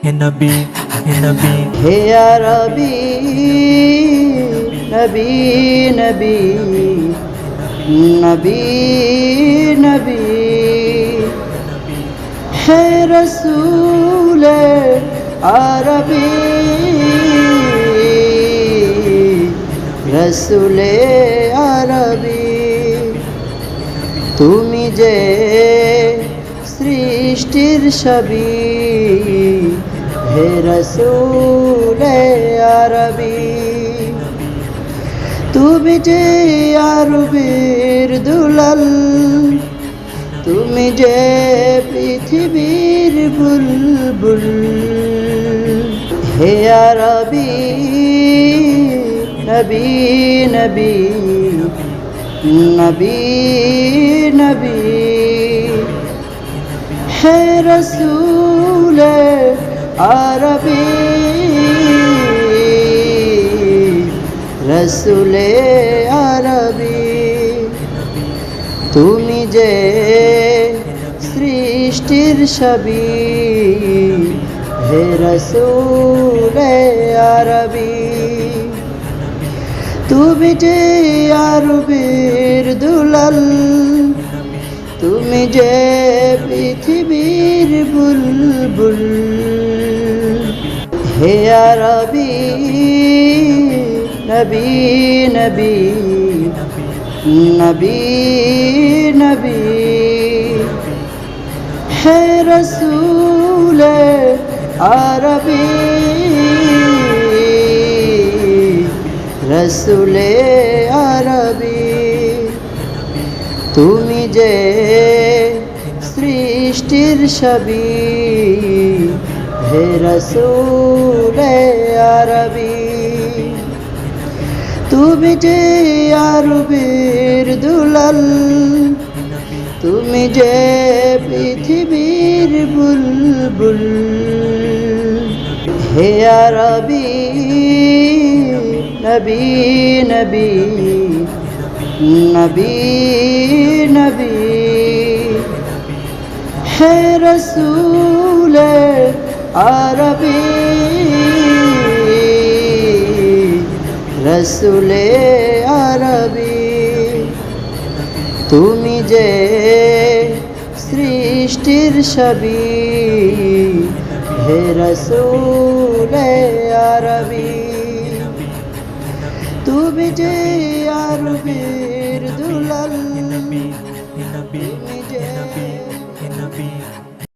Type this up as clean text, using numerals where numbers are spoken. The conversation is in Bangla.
হে নবী, হে নবী, হে আরবি নবী নবী নবী নবী, হে রসূল আরবি রসূলে আরবি, তুমি যে সৃষ্টির ছবি, হে রসূলে আরবি, তুমি যে আরবের দুলাল, তুমি যে পৃথিবীর বুলবুল, হে আরবি নবী নবী নবী নবী, হে রসূল আরবি রসূলে আরবি, তুমি যে সৃষ্টির ছবি, হে রসূলে আরবি, তুমি যে আরবের দুলাল, তুমি যে পৃথিবীর বুলবুল, হে আরবি নবী নবী নবী নবী, হে রসূল আরবি রসূলে আরবি, তুমি যে সৃষ্টির ছবি, হে রসূলে আরবি, তুমি যে আরবের দুলাল, তুমি যে পৃথিবীর বুলবুল, হে আরবি নবী নবী নবী নবী, হে রসূল আরবি রসূলে আরবি, তুমি যে সৃষ্টির ছবি, হে রসূলে আরবি, তুমি যে আরবি